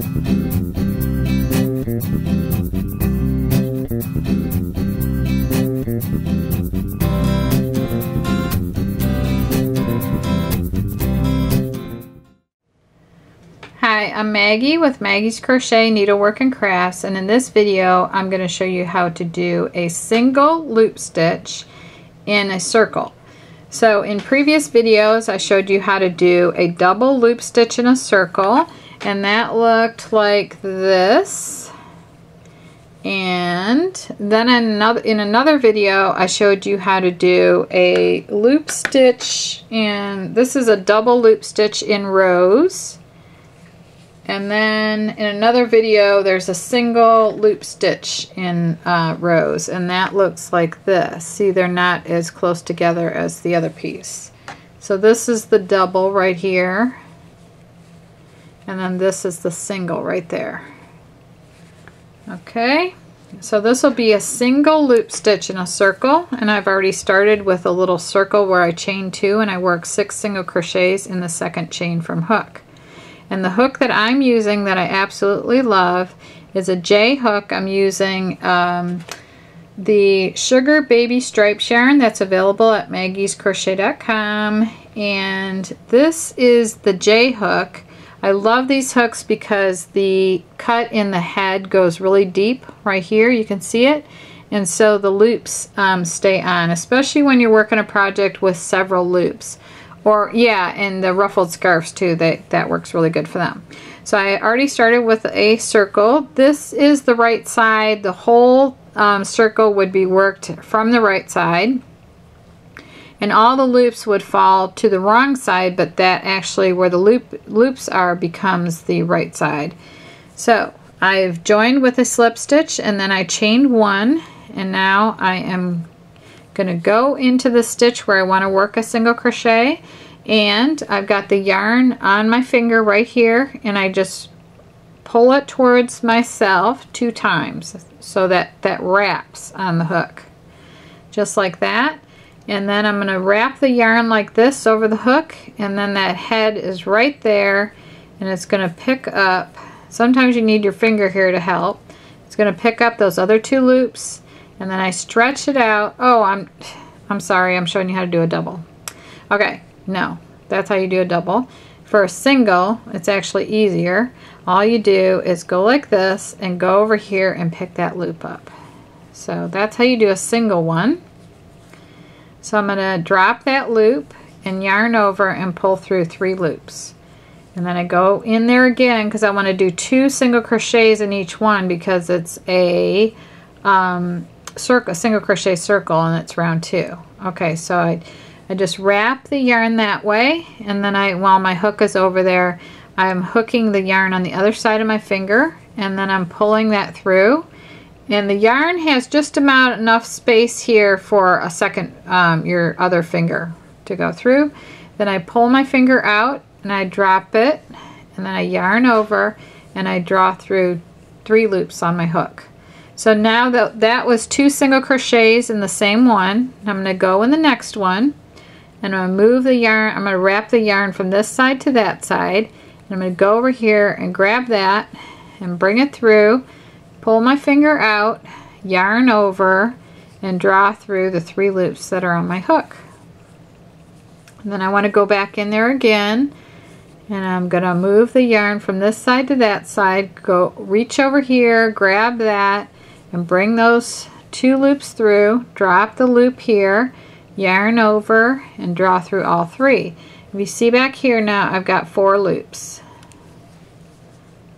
Hi, I'm Maggie with Maggie's Crochet, Needlework and Crafts, and in this video I'm going to show you how to do a single loop stitch in a circle. So in previous videos I showed you how to do a double loop stitch in a circle, and that looked like this. And then in another video I showed you how to do a loop stitch, and this is a double loop stitch in rows. And then in another video there's a single loop stitch in rows, and that looks like this. See, they're not as close together as the other piece. So this is the double right here, and then this is the single right there. Okay, so this will be a single loop stitch in a circle, and I've already started with a little circle where I chain 2 and I work 6 single crochets in the second chain from hook. And the hook that I'm using that I absolutely love is a J hook. I'm using the Sugar Baby Stripes yarn that's available at maggiescrochet.com, and this is the J hook. I love these hooks because the cut in the head goes really deep right here. You can see it, and so the loops stay on, especially when you're working a project with several loops. Or yeah, and the ruffled scarves too, that works really good for them. So I already started with a circle. This is the right side. The whole circle would be worked from the right side, and all the loops would fall to the wrong side, but that actually where the loops are becomes the right side. So I've joined with a slip stitch, and then I chained 1, and now I am going to go into the stitch where I want to work a single crochet, and I've got the yarn on my finger right here, and I just pull it towards myself 2 times so that wraps on the hook, just like that. And then I'm going to wrap the yarn like this over the hook, and then that head is right there, and it's going to pick up. Sometimes you need your finger here to help. It's going to pick up those other 2 loops, and then I stretch it out. Oh, I'm sorry, I'm showing you how to do a double. Okay, no, that's how you do a double. For a single, it's actually easier. All you do is go like this and go over here and pick that loop up. So that's how you do a single one. So I'm going to drop that loop and yarn over and pull through 3 loops. And then I go in there again because I want to do 2 single crochets in each one, because it's a circle, single crochet circle, and it's round 2. Okay, so I just wrap the yarn that way, and then while my hook is over there, I'm hooking the yarn on the other side of my finger, and then I'm pulling that through, and the yarn has just about enough space here for a second your other finger to go through. Then I pull my finger out and I drop it, and then I yarn over and I draw through 3 loops on my hook. So now that was 2 single crochets in the same one. I'm going to go in the next one, and I'm going to move the yarn. I'm going to wrap the yarn from this side to that side, and I'm going to go over here and grab that and bring it through, pull my finger out, yarn over, and draw through the 3 loops that are on my hook. And then I want to go back in there again, and I'm going to move the yarn from this side to that side, go reach over here, grab that, and bring those 2 loops through, drop the loop here, yarn over, and draw through all 3. If you see back here now, I've got 4 loops,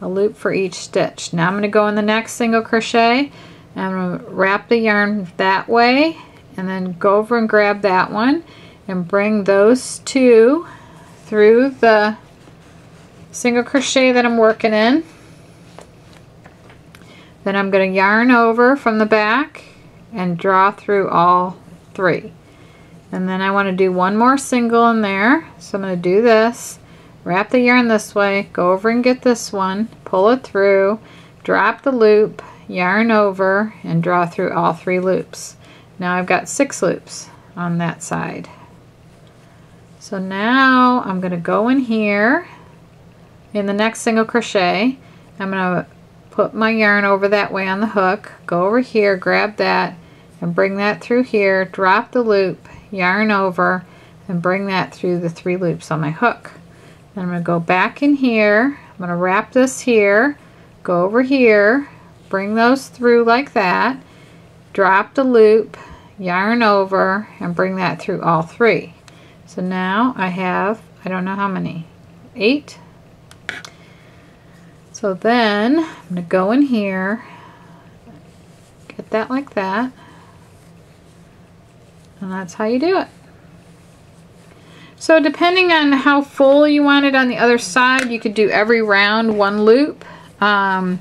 a loop for each stitch. Now I'm going to go in the next single crochet, and I'm going to wrap the yarn that way, and then go over and grab that one, and bring those 2 through the single crochet that I'm working in. Then I'm going to yarn over from the back and draw through all 3. And then I want to do 1 more single in there. So I'm going to do this, wrap the yarn this way, go over and get this one, pull it through, drop the loop, yarn over, and draw through all 3 loops. Now I've got 6 loops on that side. So now I'm going to go in here in the next single crochet, I'm going to put my yarn over that way on the hook, go over here, grab that, and bring that through here, drop the loop, yarn over, and bring that through the 3 loops on my hook. Then I'm going to go back in here, I'm going to wrap this here, go over here, bring those through like that, drop the loop, yarn over, and bring that through all 3. So now I have, I don't know how many, 8. So then I'm going to go in here, get that like that, and that's how you do it. So depending on how full you want it on the other side, you could do every round 1 loop, and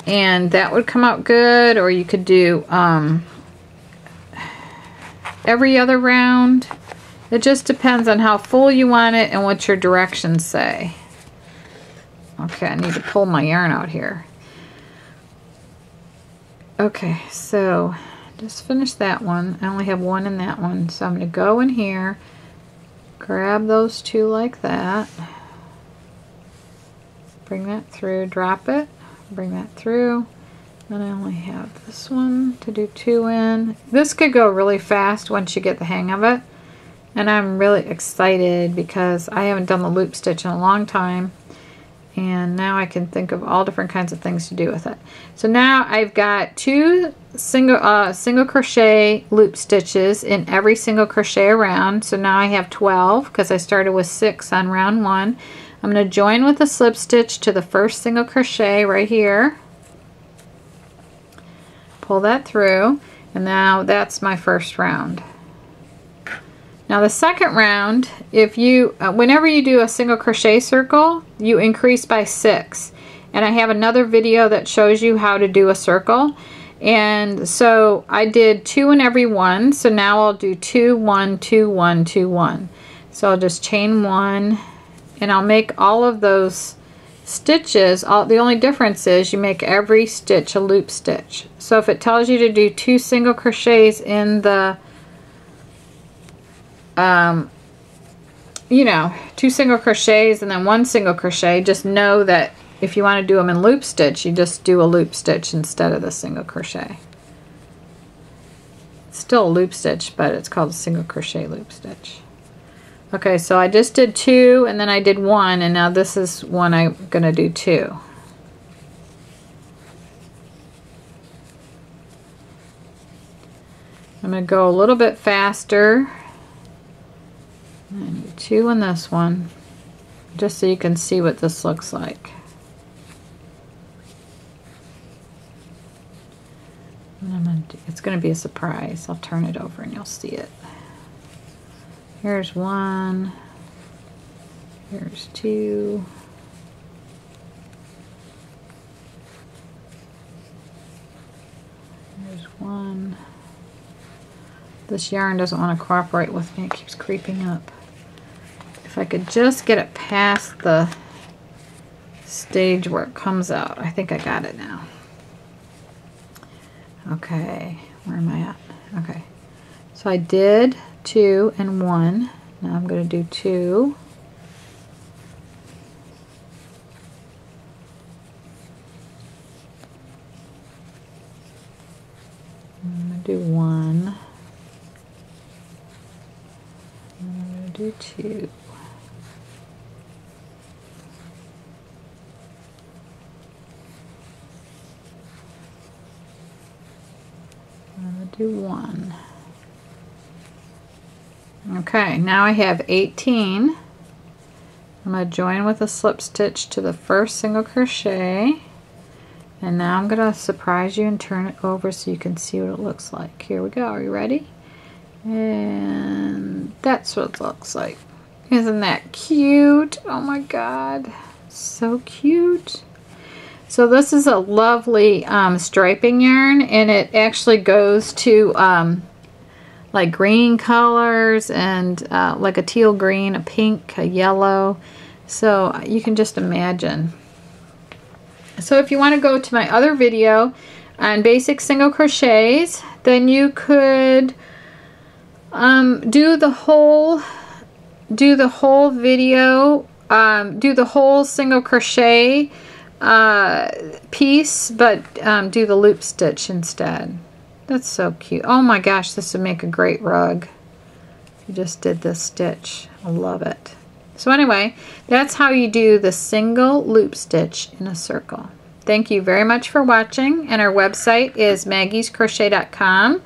that would come out good, or you could do every other round. It just depends on how full you want it and what your directions say. Okay, I need to pull my yarn out here. Okay, so just finish that one. I only have 1 in that one, so I'm going to go in here, grab those 2 like that, bring that through, drop it, bring that through, and I only have this one to do 2 in. This could go really fast once you get the hang of it, and I'm really excited because I haven't done the loop stitch in a long time, and now I can think of all different kinds of things to do with it. So now I've got 2 single crochet loop stitches in every single crochet around. So now I have 12 because I started with 6 on round 1. I'm going to join with a slip stitch to the first single crochet right here. Pull that through, and now that's my first round. Now the second round, if you, whenever you do a single crochet circle, you increase by 6. And I have another video that shows you how to do a circle. And so I did 2 in every one, so now I'll do 2, 1, 2, 1, 2, 1. So I'll just chain 1, and I'll make all of those stitches. The only difference is you make every stitch a loop stitch. So if it tells you to do 2 single crochets in the you know, 2 single crochets and then 1 single crochet, just know that if you want to do them in loop stitch, you just do a loop stitch instead of the single crochet. It's still a loop stitch, but it's called a single crochet loop stitch. Okay, so I just did 2 and then I did 1, and now this is one I'm going to do 2. I'm going to go a little bit faster. And 2 in this one, just so you can see what this looks like. And it's going to be a surprise. I'll turn it over and you'll see it. Here's 1. Here's 2. Here's 1. This yarn doesn't want to cooperate with me. It keeps creeping up. If I could just get it past the stage where it comes out. I think I got it now. Okay, where am I at? Okay, so I did 2 and 1. Now I'm going to do 2. I'm going to do 1. I'm going to do 2. I'm going to do 1. Okay, now I have 18. I'm going to join with a slip stitch to the first single crochet, and now I'm going to surprise you and turn it over so you can see what it looks like. Here we go. Are you ready? And that's what it looks like. Isn't that cute? Oh my god, so cute. So this is a lovely striping yarn, and it actually goes to like green colors and like a teal green, a pink, a yellow. So you can just imagine. So if you want to go to my other video on basic single crochets, then you could do the whole video, do the whole single crochet piece, but do the loop stitch instead. That's so cute. Oh my gosh, this would make a great rug. You just did this stitch. I love it. So anyway, that's how you do the single loop stitch in a circle. Thank you very much for watching, and our website is maggiescrochet.com.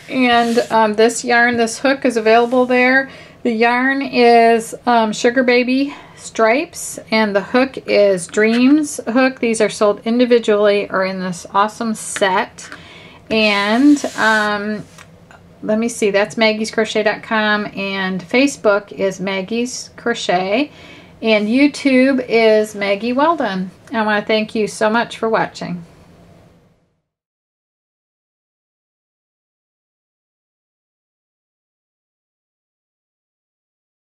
And this yarn, this hook is available there. The yarn is Sugar Baby Stripes, and the hook is Dreams hook. These are sold individually or in this awesome set. And let me see, that's maggiescrochet.com, and Facebook is Maggie's Crochet, and YouTube is Maggie Weldon. I want to thank you so much for watching.